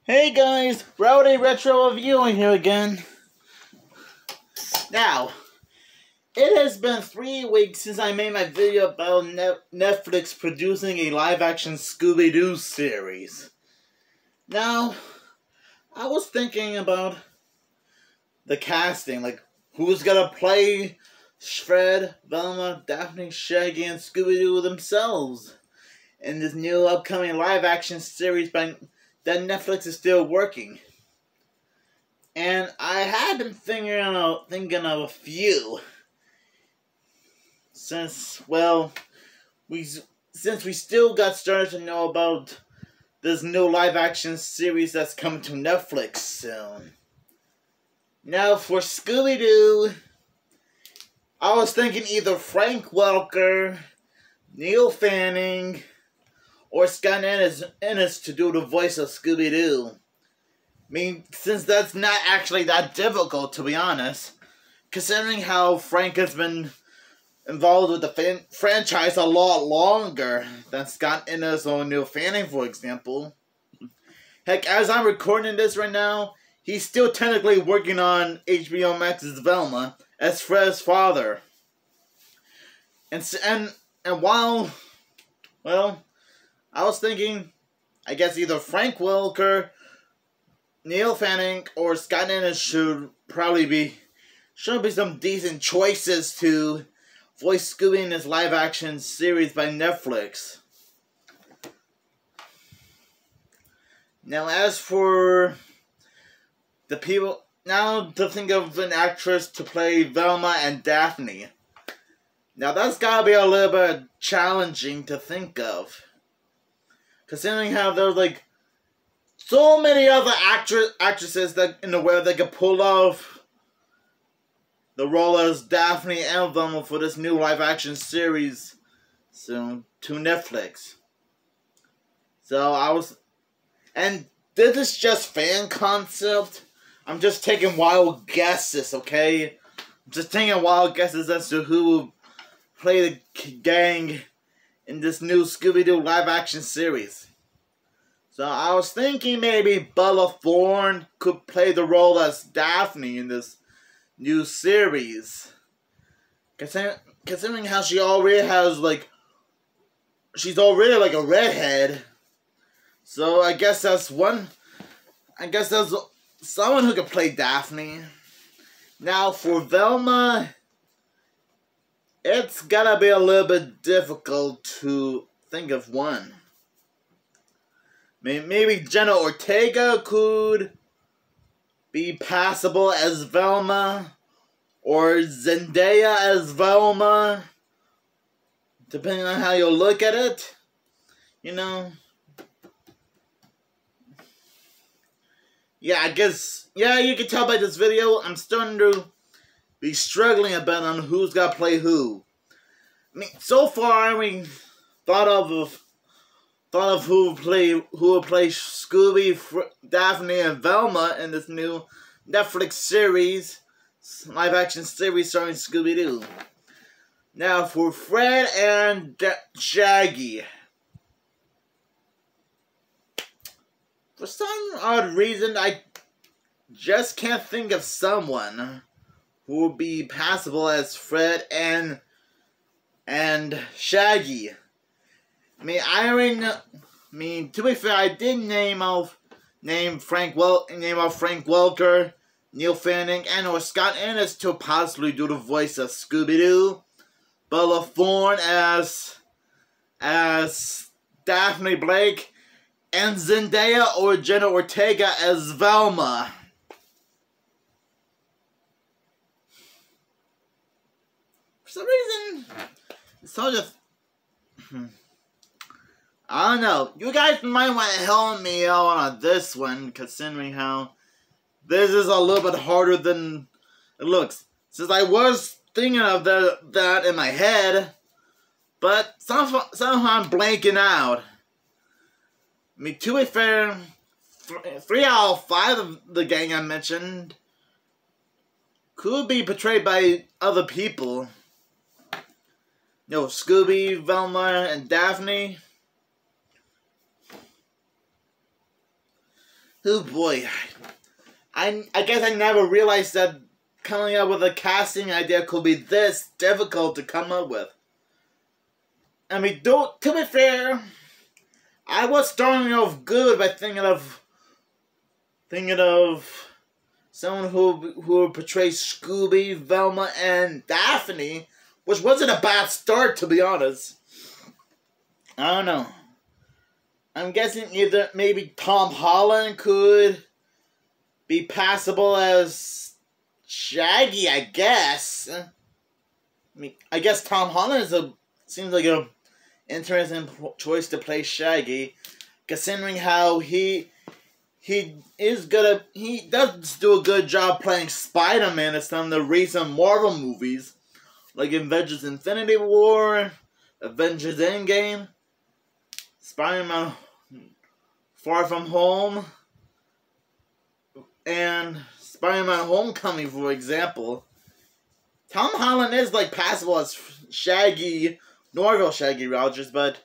Hey guys, Rowdy Retro Reviewing here again. Now, it has been 3 weeks since I made my video about Netflix producing a live-action Scooby-Doo series. Now, I was thinking about the casting, like who's gonna play Fred, Velma, Daphne, Shaggy, and Scooby-Doo themselves in this new upcoming live-action series that Netflix is still working. And I had been thinking of a few. Since we still got started to know about this new live-action series that's coming to Netflix soon. Now, for Scooby-Doo, I was thinking either Frank Welker, Neil Fanning, or Scott Innes to do the voice of Scooby-Doo. I mean, since that's not actually that difficult, to be honest, considering how Frank has been involved with the franchise a lot longer than Scott Innes or Neil Fanning, for example. Heck, as I'm recording this right now, he's still technically working on HBO Max's Velma as Fred's father. And while, well, I was thinking, I guess either Frank Welker, Neil Fanning, or Scott Innes should be some decent choices to voice Scooby in this live-action series by Netflix. Now, as for the people, now to think of an actress to play Velma and Daphne. Now, that's gotta be a little bit challenging to think of, considering how there's like so many other actresses that in the world that could pull off the role as Daphne and Velma for this new live-action series soon to Netflix. And this is just fan concept. I'm just taking wild guesses, okay? I'm just taking wild guesses as to who will play the gang in this new Scooby-Doo live-action series. So I was thinking maybe Bella Thorne could play the role as Daphne in this new series. Considering how she's already like a redhead. So I guess that's someone who could play Daphne. Now for Velma, it's gotta be a little bit difficult to think of one. Maybe Jenna Ortega could be passable as Velma, or Zendaya as Velma, depending on how you look at it, you know. Yeah, I guess, yeah, you can tell by this video, I'm starting to be struggling a bit on who's got to play who. I mean, so far we thought of who would play Scooby, Daphne, and Velma in this new Netflix series, live-action series starring Scooby-Doo. Now for Fred and Shaggy. For some odd reason, I just can't think of someone who would be passable as Fred and Shaggy. I mean, to be fair, I did name Frank Welker, Neil Fanning, and or Scott Innes to possibly do the voice of Scooby-Doo. Bella Thorne as Daphne Blake, and Zendaya or Jenna Ortega as Velma. For some reason, it's all just I don't know. You guys might want to help me out on this one, considering how this is a little bit harder than it looks. Since I was thinking of that in my head, but somehow I'm blanking out. I mean, to be fair, 3 out of 5 of the gang I mentioned could be portrayed by other people. You know, Scooby, Velma, and Daphne. Oh boy. I guess I never realized that coming up with a casting idea could be this difficult to come up with. I mean, to be fair, I was starting off good by thinking of someone who portrays Scooby, Velma, and Daphne, which wasn't a bad start, to be honest. I don't know. I'm guessing either maybe Tom Holland could be passable as Shaggy, I guess. I mean, I guess Tom Holland seems like a interesting choice to play Shaggy, considering how he does do a good job playing Spider-Man in some of the recent Marvel movies, like Avengers Infinity War, Avengers Endgame, Spider-Man Far From Home, and Spider-Man Homecoming, for example. Tom Holland is like passable as Shaggy, Norville Shaggy Rogers, but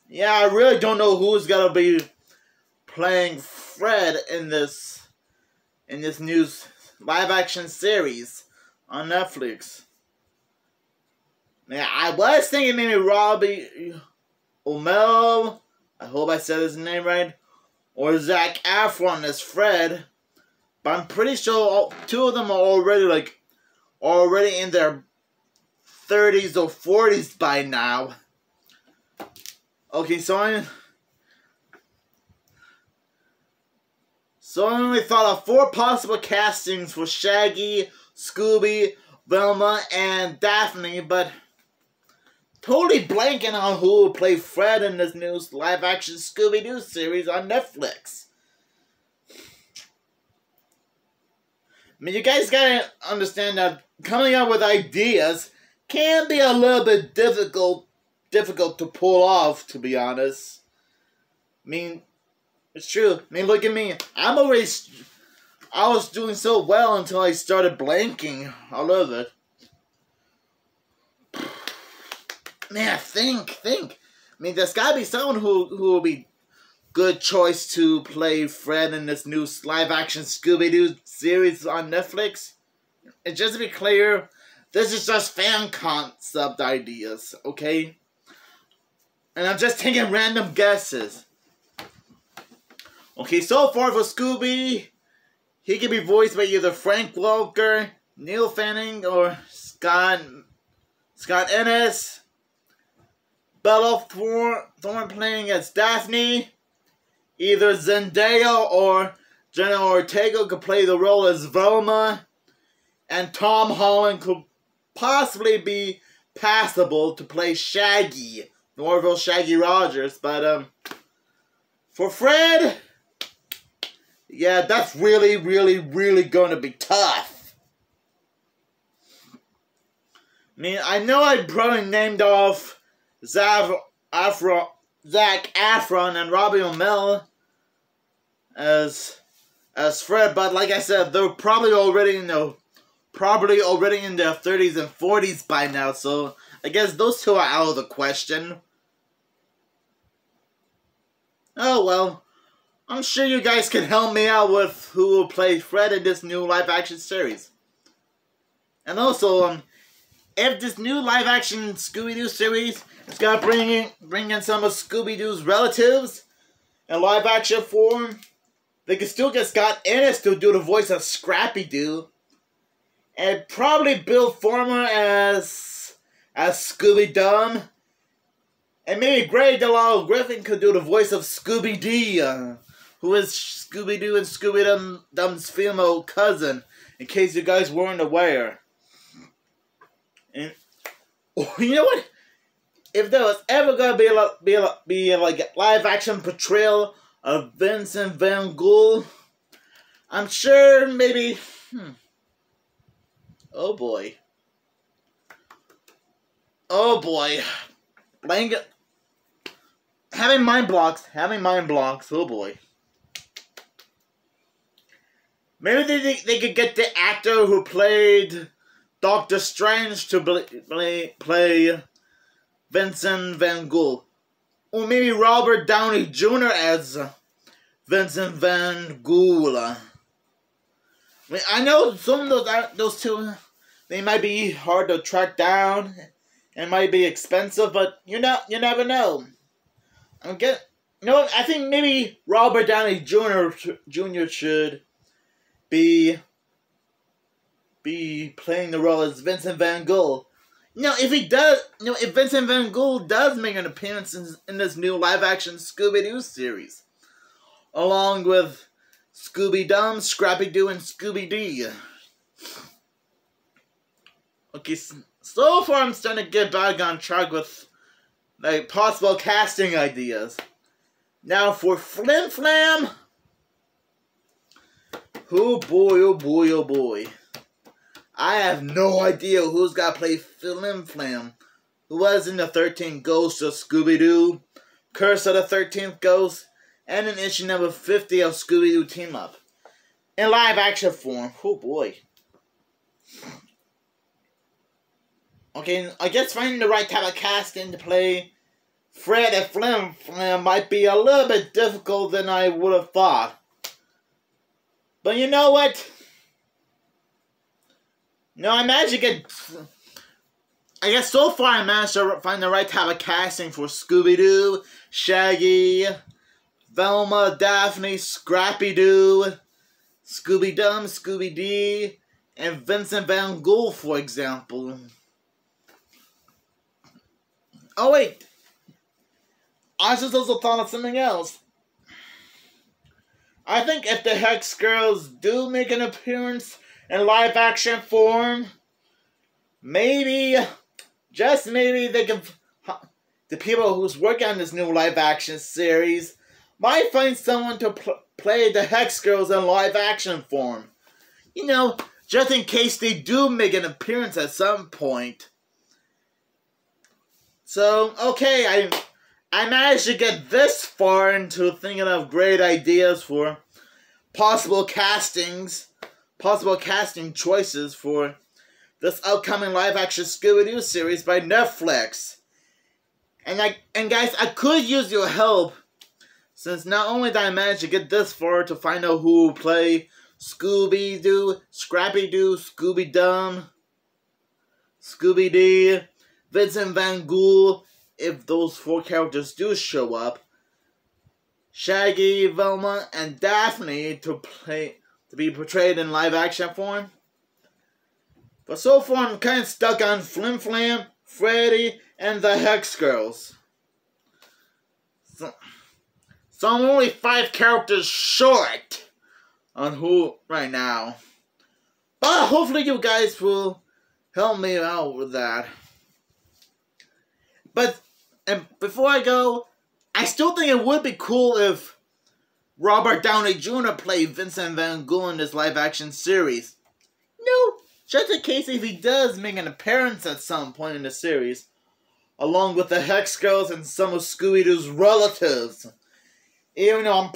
yeah, I really don't know who's gonna be playing Fred in this new live-action series on Netflix. Yeah, I was thinking maybe Robbie O'Mell, I hope I said his name right, or Zac Efron as Fred, but I'm pretty sure two of them are already in their 30s or 40s by now. Okay, so I only thought of 4 possible castings for Shaggy, Scooby, Velma, and Daphne, but totally blanking on who will play Fred in this new live-action Scooby-Doo series on Netflix. I mean, you guys gotta understand that coming up with ideas can be a little bit difficult to pull off, to be honest. I mean, it's true. I mean, look at me. I was doing so well until I started blanking a little bit. Man, think. I mean, there's gotta be someone who will be good choice to play Fred in this new live-action Scooby-Doo series on Netflix. And just to be clear, this is just fan concept ideas, okay? And I'm just taking random guesses. Okay, so far for Scooby, he can be voiced by either Frank Welker, Neil Fanning, or Scott Ennis. Bella Thorne playing as Daphne. Either Zendaya or Jenna Ortega could play the role as Velma. And Tom Holland could possibly be passable to play Shaggy, Norville Shaggy Rogers. But for Fred, yeah, that's really gonna be tough. I mean, I know I probably named off Zac Efron and Robbie O'Mell as Fred, but like I said, they're probably already in their 30s and 40s by now, so I guess those two are out of the question. Oh well, I'm sure you guys can help me out with who will play Fred in this new live-action series. And also, if this new live-action Scooby-Doo series is gonna bring in some of Scooby-Doo's relatives in live-action form, they can still get Scott Ennis to do the voice of Scrappy-Doo, and probably Bill Former as Scooby-Dum, and maybe Greg DeLisle Griffin could do the voice of Scooby-Dee, who is Scooby-Doo and Scooby-Dum's female cousin, in case you guys weren't aware. And you know what? If there was ever gonna be like a live action portrayal of Vincent Van Ghoul, I'm sure maybe. Oh boy. Blanket. Having mind blocks. Oh boy. Maybe they could get the actor who played Doctor Strange to play Vincent Van Ghoul. Or maybe Robert Downey Jr. as Vincent Van Ghoul. I mean, I know some of those two, they might be hard to track down and might be expensive, but you never know. I think maybe Robert Downey Jr. should be playing the role as Vincent Van Ghoul. If Vincent Van Ghoul does make an appearance in this new live-action Scooby-Doo series, along with Scooby-Dum, Scrappy-Doo, and Scooby-Dee. Okay, so far I'm starting to get back on track with possible casting ideas. Now for Flim-Flam. Oh boy, oh boy, oh boy. I have no idea who's got to play Flim-Flam. Who was in the 13th Ghost of Scooby-Doo, Curse of the 13th Ghost, and in issue number 50 of Scooby-Doo Team Up. In live action form. Oh boy. Okay, I guess finding the right type of casting to play Fred and Flim-Flam might be a little bit difficult than I would have thought. But you know what? No, I guess so far I managed to find the right type of casting for Scooby-Doo, Shaggy, Velma, Daphne, Scrappy-Doo, Scooby-Dum, Scooby-Dee, and Vincent Van Ghoul, for example. Oh wait, I just also thought of something else. I think if the Hex Girls do make an appearance in live action form, maybe, just maybe, the people who's working on this new live action series might find someone to play the Hex Girls in live action form. You know, just in case they do make an appearance at some point. So, okay, I managed to get this far into thinking of great ideas for possible casting choices for this upcoming live-action Scooby-Doo series by Netflix. And guys, I could use your help, since not only did I manage to get this far to find out who will play Scooby-Doo, Scrappy-Doo, Scooby-Dum, Scooby-Dee, Vincent Van Ghoul, if those 4 characters do show up, Shaggy, Velma, and Daphne to be portrayed in live action form. But so far I'm kind of stuck on Flim-Flam, Freddy, and the Hex Girls. So I'm only 5 characters short on who right now. But hopefully you guys will help me out with that. And before I go, I still think it would be cool if Robert Downey Jr. played Vincent Van Ghoul in this live-action series. No, just in case if he does make an appearance at some point in the series, along with the Hex Girls and some of Scooby-Doo's relatives. Even though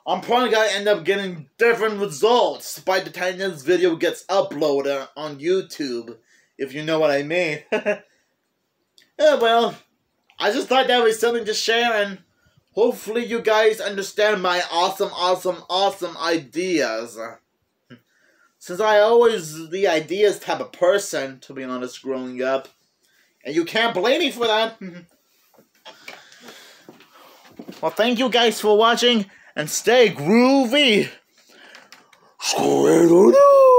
I'm probably gonna end up getting different results by the time this video gets uploaded on YouTube, if you know what I mean. Yeah, well, I just thought that was something to share, and hopefully you guys understand my awesome ideas. Since I always the ideas type of person, to be honest, growing up. And you can't blame me for that. Well, thank you guys for watching, and stay groovy. Scooby-Doo!